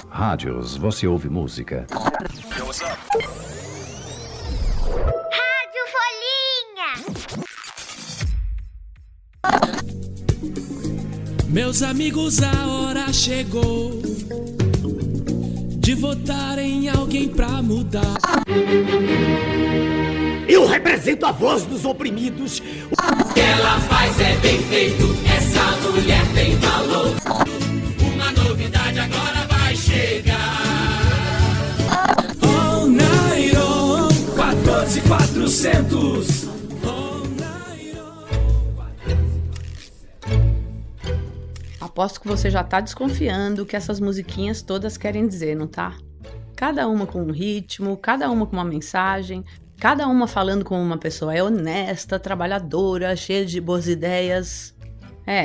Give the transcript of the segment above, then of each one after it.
Rádios, você ouve música. Rádio Folhinha. Meus amigos, a hora chegou de votar em alguém pra mudar. Eu represento a voz dos oprimidos. O que ela faz é bem feito, essa mulher tem valor. Uma novidade agora vai chegar. All night on 14.400. All night on. Aposto que você já tá desconfiando o que essas musiquinhas todas querem dizer, não tá? Cada uma com um ritmo, cada uma com uma mensagem, cada uma falando como uma pessoa honesta, trabalhadora, cheia de boas ideias.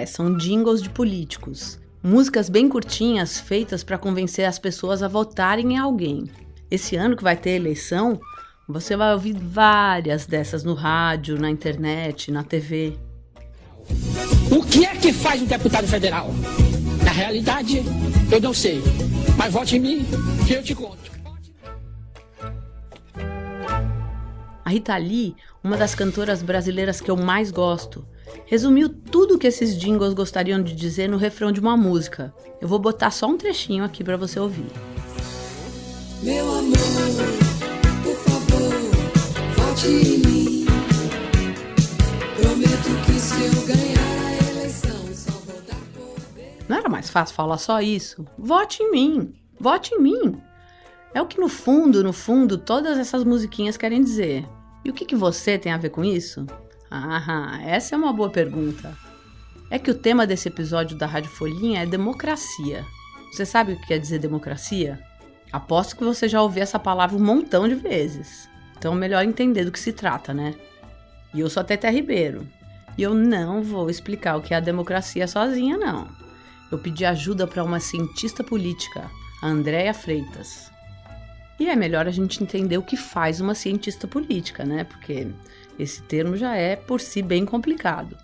São jingles de políticos. Músicas bem curtinhas, feitas para convencer as pessoas a votarem em alguém. Esse ano que vai ter eleição, você vai ouvir várias dessas no rádio, na internet, na TV. O que é que faz um deputado federal? Na realidade, eu não sei. Mas vote em mim, que eu te conto. A Rita Lee, uma das cantoras brasileiras que eu mais gosto, resumiu tudo o que esses jingles gostariam de dizer no refrão de uma música. Eu vou botar só um trechinho aqui pra você ouvir. Meu amor, por favor, vote em mim. Prometo que se eu ganhar a eleição, só vou dar poder. Não era mais fácil falar só isso? Vote em mim! Vote em mim! É o que no fundo, todas essas musiquinhas querem dizer. E o que você tem a ver com isso? Essa é uma boa pergunta. É que o tema desse episódio da Rádio Folhinha é democracia. Você sabe o que quer dizer democracia? Aposto que você já ouviu essa palavra um montão de vezes. Então é melhor entender do que se trata, né? E eu sou a Teté Ribeiro. E eu não vou explicar o que é a democracia sozinha, não. Eu pedi ajuda para uma cientista política, a Andréia Freitas. E é melhor a gente entender o que faz uma cientista política, né? Porque esse termo já é, por si, bem complicado.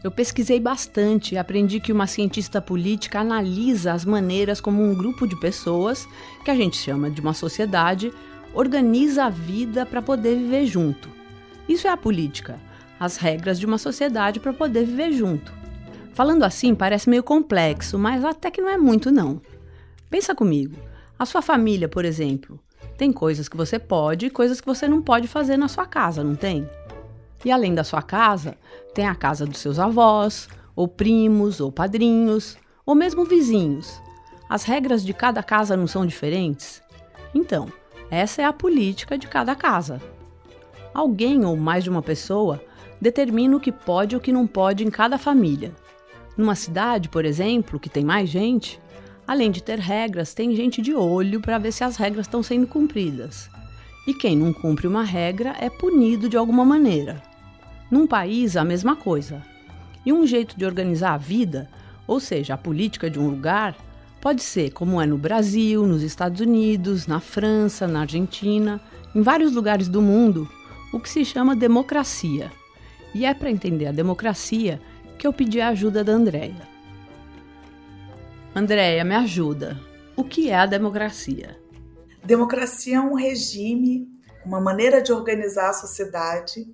Eu pesquisei bastante e aprendi que uma cientista política analisa as maneiras como um grupo de pessoas, que a gente chama de uma sociedade, organiza a vida para poder viver junto. Isso é a política, as regras de uma sociedade para poder viver junto. Falando assim, parece meio complexo, mas até que não é muito, não. Pensa comigo. A sua família, por exemplo, tem coisas que você pode e coisas que você não pode fazer na sua casa, não tem? E além da sua casa, tem a casa dos seus avós, ou primos, ou padrinhos, ou mesmo vizinhos. As regras de cada casa não são diferentes? Então, essa é a política de cada casa. Alguém ou mais de uma pessoa determina o que pode e o que não pode em cada família. Numa cidade, por exemplo, que tem mais gente, além de ter regras, tem gente de olho para ver se as regras estão sendo cumpridas. E quem não cumpre uma regra é punido de alguma maneira. Num país, a mesma coisa. E um jeito de organizar a vida, ou seja, a política de um lugar, pode ser como é no Brasil, nos Estados Unidos, na França, na Argentina, em vários lugares do mundo, o que se chama democracia. E é para entender a democracia que eu pedi a ajuda da Andréia. Andréia, me ajuda. O que é a democracia? Democracia é um regime, uma maneira de organizar a sociedade,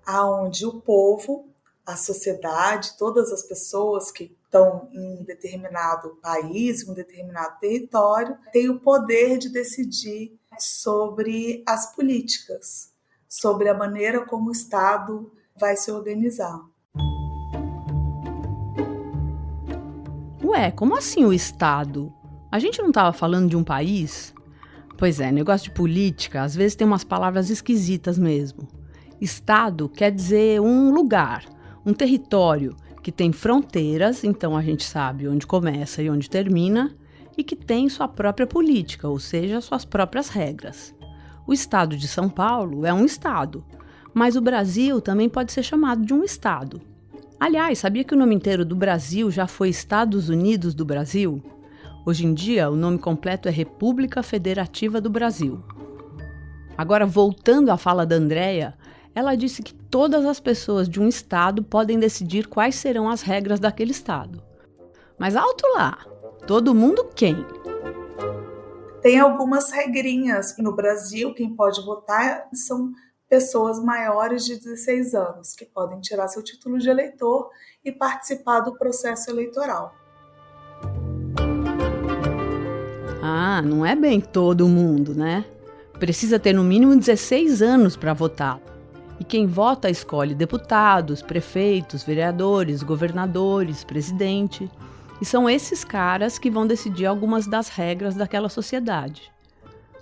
onde o povo, a sociedade, todas as pessoas que estão em um determinado país, em um determinado território, têm o poder de decidir sobre as políticas, sobre a maneira como o Estado vai se organizar. Ué, como assim o Estado? A gente não estava falando de um país? Pois é, negócio de política, às vezes tem umas palavras esquisitas mesmo. Estado quer dizer um lugar, um território que tem fronteiras, então a gente sabe onde começa e onde termina, e que tem sua própria política, ou seja, suas próprias regras. O estado de São Paulo é um estado, mas o Brasil também pode ser chamado de um estado. Aliás, sabia que o nome inteiro do Brasil já foi Estados Unidos do Brasil? Hoje em dia, o nome completo é República Federativa do Brasil. Agora, voltando à fala da Andréia, ela disse que todas as pessoas de um estado podem decidir quais serão as regras daquele estado. Mas alto lá, todo mundo quem? Tem algumas regrinhas. No Brasil, quem pode votar são pessoas maiores de 16 anos, que podem tirar seu título de eleitor e participar do processo eleitoral. Ah, não é bem todo mundo, né? Precisa ter no mínimo 16 anos para votar. E quem vota escolhe deputados, prefeitos, vereadores, governadores, presidente. E são esses caras que vão decidir algumas das regras daquela sociedade.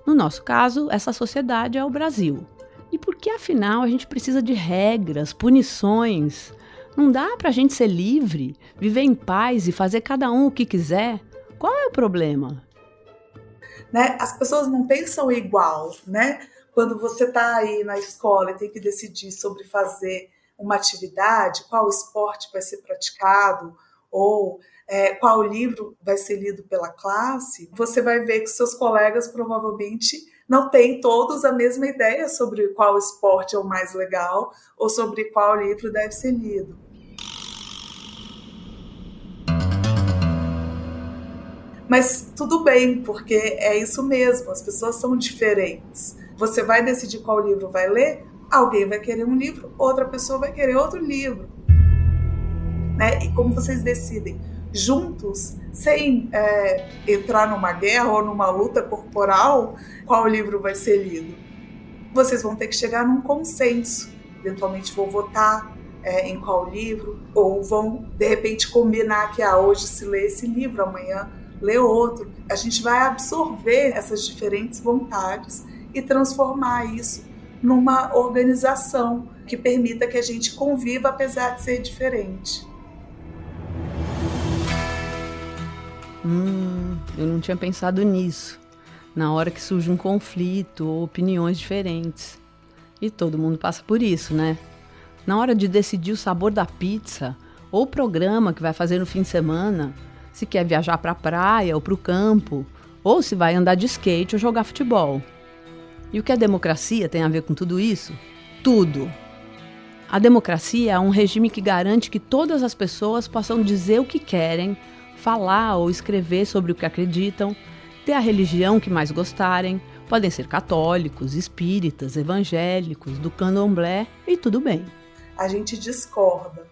No nosso caso, essa sociedade é o Brasil. E por que, afinal, a gente precisa de regras, punições? Não dá pra gente ser livre, viver em paz e fazer cada um o que quiser? Qual é o problema? Né? As pessoas não pensam igual, né? Quando você está aí na escola e tem que decidir sobre fazer uma atividade, qual esporte vai ser praticado, ou qual livro vai ser lido pela classe, você vai ver que seus colegas provavelmente não têm todos a mesma ideia sobre qual esporte é o mais legal ou sobre qual livro deve ser lido. Mas tudo bem, porque é isso mesmo, as pessoas são diferentes. Você vai decidir qual livro vai ler, alguém vai querer um livro, outra pessoa vai querer outro livro. Né? E como vocês decidem juntos, sem entrar numa guerra ou numa luta corporal, qual livro vai ser lido? Vocês vão ter que chegar num consenso. Eventualmente vão votar em qual livro, ou vão, de repente, combinar que hoje se lê esse livro, amanhã lê outro. A gente vai absorver essas diferentes vontades e transformar isso numa organização que permita que a gente conviva apesar de ser diferente. Eu não tinha pensado nisso. Na hora que surge um conflito ou opiniões diferentes. E todo mundo passa por isso, né? Na hora de decidir o sabor da pizza ou o programa que vai fazer no fim de semana, se quer viajar para a praia ou para o campo, ou se vai andar de skate ou jogar futebol. E o que a democracia tem a ver com tudo isso? Tudo! A democracia é um regime que garante que todas as pessoas possam dizer o que querem, falar ou escrever sobre o que acreditam, ter a religião que mais gostarem, podem ser católicos, espíritas, evangélicos, do candomblé e tudo bem. A gente discorda,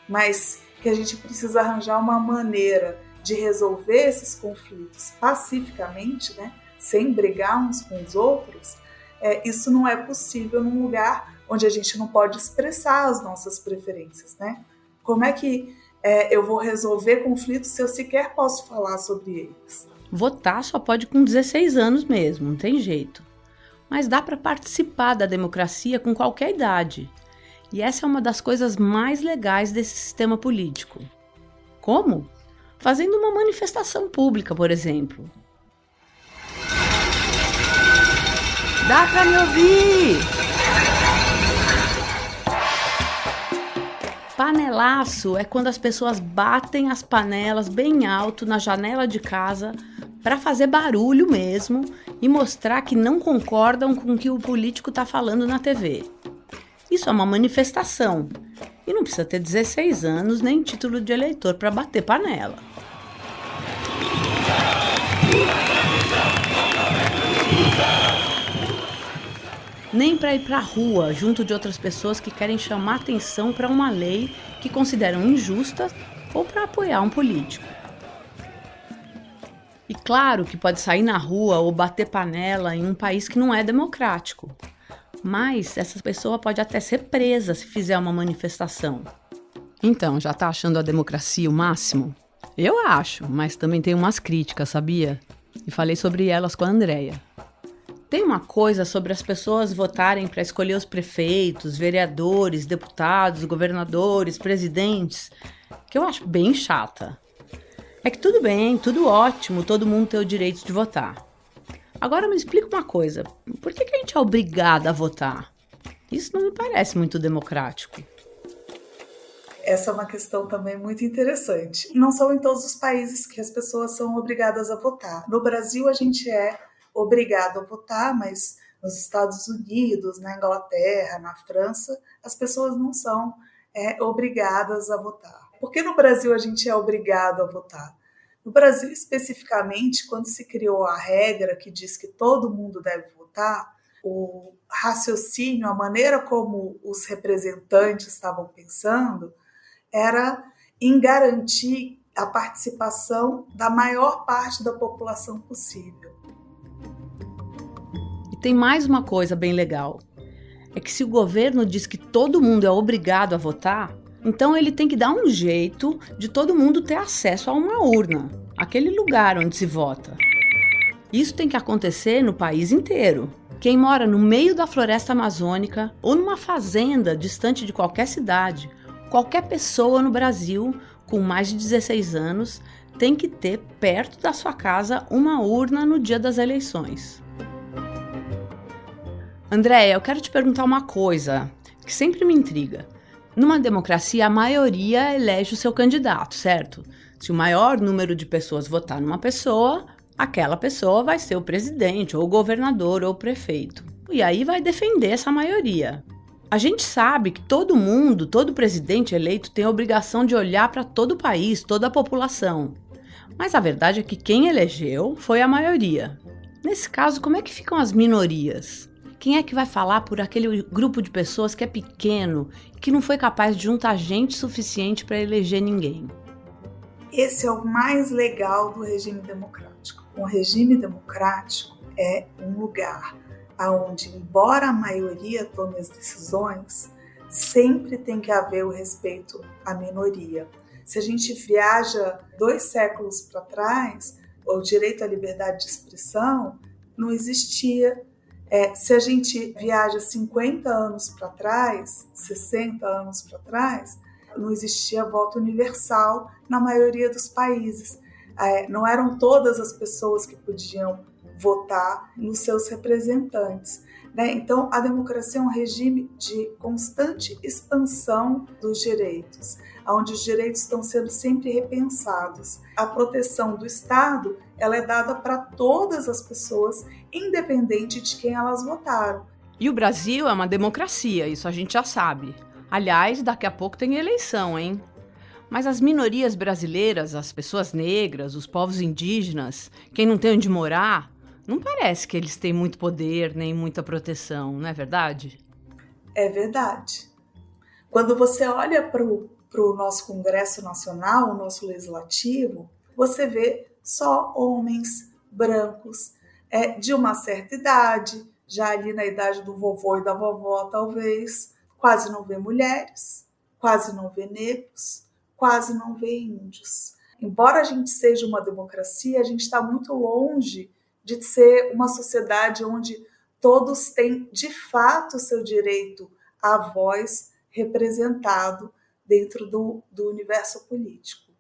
mas que a gente precisa arranjar uma maneira de resolver esses conflitos pacificamente, né, sem brigar uns com os outros, isso não é possível num lugar onde a gente não pode expressar as nossas preferências, né? Como é que eu vou resolver conflitos se eu sequer posso falar sobre eles? Votar só pode com 16 anos mesmo, não tem jeito. Mas dá para participar da democracia com qualquer idade. E essa é uma das coisas mais legais desse sistema político. Como? Fazendo uma manifestação pública, por exemplo. Dá para me ouvir? Panelaço é quando as pessoas batem as panelas bem alto na janela de casa para fazer barulho mesmo e mostrar que não concordam com o que o político está falando na TV. Isso é uma manifestação e não precisa ter 16 anos nem título de eleitor para bater panela. Nem para ir para a rua junto de outras pessoas que querem chamar atenção para uma lei que consideram injusta ou para apoiar um político. E claro que pode sair na rua ou bater panela em um país que não é democrático. Mas essa pessoa pode até ser presa se fizer uma manifestação. Então, já tá achando a democracia o máximo? Eu acho, mas também tem umas críticas, sabia? E falei sobre elas com a Andréia. Tem uma coisa sobre as pessoas votarem para escolher os prefeitos, vereadores, deputados, governadores, presidentes, que eu acho bem chata. É que tudo bem, tudo ótimo, todo mundo tem o direito de votar. Agora me explica uma coisa, por que a gente é obrigada a votar? Isso não me parece muito democrático. Essa é uma questão também muito interessante. Não são em todos os países que as pessoas são obrigadas a votar. No Brasil a gente é obrigado a votar, mas Nos Estados Unidos, na Inglaterra, na França, as pessoas não são obrigadas a votar. Por que no Brasil a gente é obrigado a votar? No Brasil, especificamente, quando se criou a regra que diz que todo mundo deve votar, o raciocínio, a maneira como os representantes estavam pensando, era em garantir a participação da maior parte da população possível. E tem mais uma coisa bem legal. É que se o governo diz que todo mundo é obrigado a votar, então ele tem que dar um jeito de todo mundo ter acesso a uma urna, aquele lugar onde se vota. Isso tem que acontecer no país inteiro. Quem mora no meio da floresta amazônica ou numa fazenda distante de qualquer cidade, qualquer pessoa no Brasil com mais de 16 anos tem que ter perto da sua casa uma urna no dia das eleições. Andréia, eu quero te perguntar uma coisa que sempre me intriga. Numa democracia, a maioria elege o seu candidato, certo? Se o maior número de pessoas votar numa pessoa, aquela pessoa vai ser o presidente, ou o governador, ou o prefeito. E aí vai defender essa maioria. A gente sabe que todo mundo, todo presidente eleito tem a obrigação de olhar para todo o país, toda a população. Mas a verdade é que quem elegeu foi a maioria. Nesse caso, como é que ficam as minorias? Quem é que vai falar por aquele grupo de pessoas que é pequeno, que não foi capaz de juntar gente suficiente para eleger ninguém? Esse é o mais legal do regime democrático. Um regime democrático é um lugar onde, embora a maioria tome as decisões, sempre tem que haver o respeito à minoria. Se a gente viaja 2 séculos para trás, o direito à liberdade de expressão não existia. Se a gente viaja 50 anos para trás, 60 anos para trás, não existia voto universal na maioria dos países. Não eram todas as pessoas que podiam votar nos seus representantes. Então, a democracia é um regime de constante expansão dos direitos, onde os direitos estão sendo sempre repensados. A proteção do Estado ela é dada para todas as pessoas, independente de quem elas votaram. E o Brasil é uma democracia, isso a gente já sabe. Aliás, daqui a pouco tem eleição, hein? Mas as minorias brasileiras, as pessoas negras, os povos indígenas, quem não tem onde morar, não parece que eles têm muito poder nem muita proteção, não é verdade? É verdade. Quando você olha para o nosso Congresso Nacional, o nosso Legislativo, você vê só homens brancos de uma certa idade, já ali na idade do vovô e da vovó, talvez. Quase não vê mulheres, quase não vê negros, quase não vê índios. Embora a gente seja uma democracia, a gente está muito longe de ser uma sociedade onde todos têm, de fato, seu direito à voz representado dentro do universo político.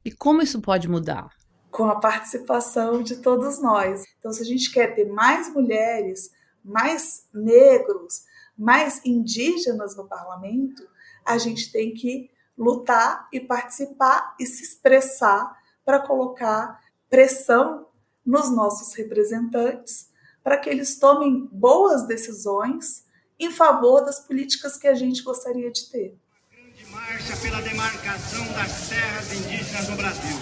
E como isso pode mudar? Com a participação de todos nós. Então, se a gente quer ter mais mulheres, mais negros, mais indígenas no parlamento, a gente tem que lutar e participar e se expressar para colocar pressão nos nossos representantes para que eles tomem boas decisões em favor das políticas que a gente gostaria de ter. Grande marcha pela demarcação das terras indígenas no Brasil.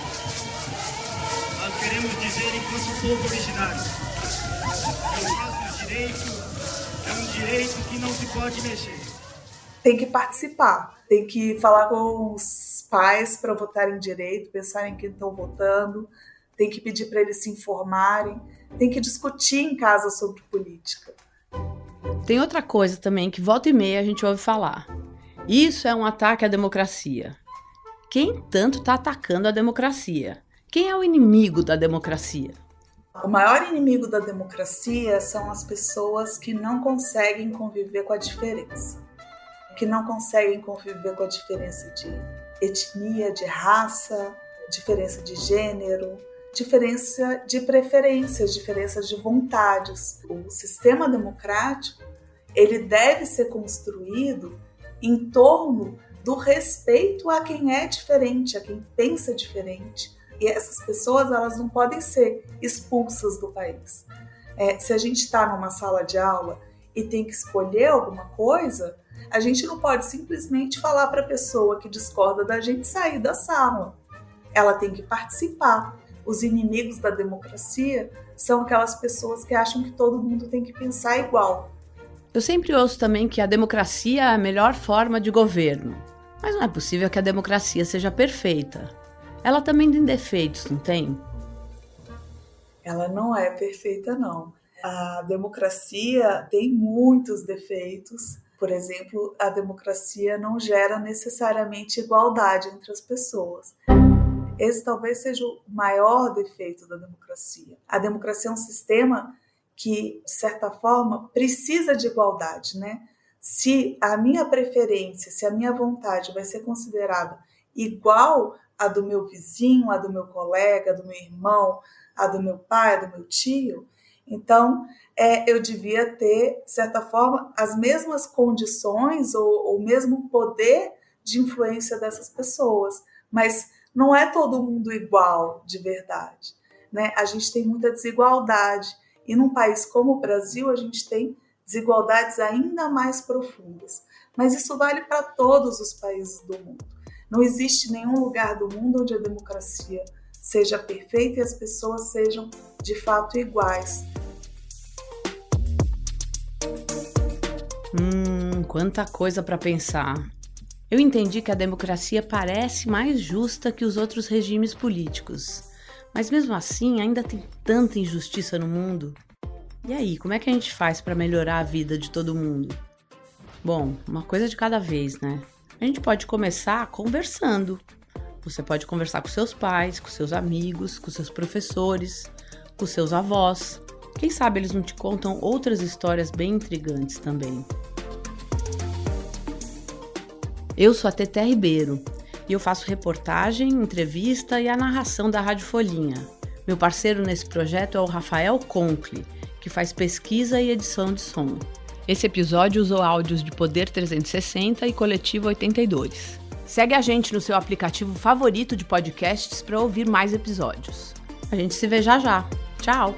Nós queremos dizer, enquanto povo originário, que o nosso direito é um direito que não se pode mexer. Tem que participar, tem que falar com os pais para votarem direito, pensarem em quem estão votando, tem que pedir para eles se informarem, tem que discutir em casa sobre política. Tem outra coisa também que volta e meia a gente ouve falar. Isso é um ataque à democracia. Quem tanto está atacando a democracia? Quem é o inimigo da democracia? O maior inimigo da democracia são as pessoas que não conseguem conviver com a diferença. Que não conseguem conviver com a diferença de etnia, de raça, diferença de gênero, diferença de preferências, diferenças de vontades. O sistema democrático, ele deve ser construído em torno do respeito a quem é diferente, a quem pensa diferente. E essas pessoas, elas não podem ser expulsas do país. Se a gente está numa sala de aula e tem que escolher alguma coisa, a gente não pode simplesmente falar para a pessoa que discorda da gente sair da sala. Ela tem que participar. Os inimigos da democracia são aquelas pessoas que acham que todo mundo tem que pensar igual. Eu sempre ouço também que a democracia é a melhor forma de governo. Mas não é possível que a democracia seja perfeita. Ela também tem defeitos, não tem? Ela não é perfeita, não. A democracia tem muitos defeitos. Por exemplo, a democracia não gera necessariamente igualdade entre as pessoas. Esse talvez seja o maior defeito da democracia. A democracia é um sistema que, de certa forma, precisa de igualdade, né? Se a minha preferência, se a minha vontade vai ser considerada igual à do meu vizinho, à do meu colega, à do meu irmão, à do meu pai, à do meu tio, então eu devia ter, de certa forma, as mesmas condições ou o mesmo poder de influência dessas pessoas. Mas não é todo mundo igual de verdade, né? A gente tem muita desigualdade. E num país como o Brasil, a gente tem desigualdades ainda mais profundas. Mas isso vale para todos os países do mundo. Não existe nenhum lugar do mundo onde a democracia seja perfeita e as pessoas sejam de fato iguais. Quanta coisa para pensar. Eu entendi que a democracia parece mais justa que os outros regimes políticos. Mas mesmo assim, ainda tem tanta injustiça no mundo. E aí, como é que a gente faz para melhorar a vida de todo mundo? Bom, uma coisa de cada vez, né? A gente pode começar conversando. Você pode conversar com seus pais, com seus amigos, com seus professores, com seus avós. Quem sabe eles não te contam outras histórias bem intrigantes também. Eu sou a Teté Ribeiro e eu faço reportagem, entrevista e a narração da Rádio Folhinha. Meu parceiro nesse projeto é o Rafael Conkle, que faz pesquisa e edição de som. Esse episódio usou áudios de Poder 360 e Coletivo 82. Segue a gente no seu aplicativo favorito de podcasts para ouvir mais episódios. A gente se vê já já. Tchau!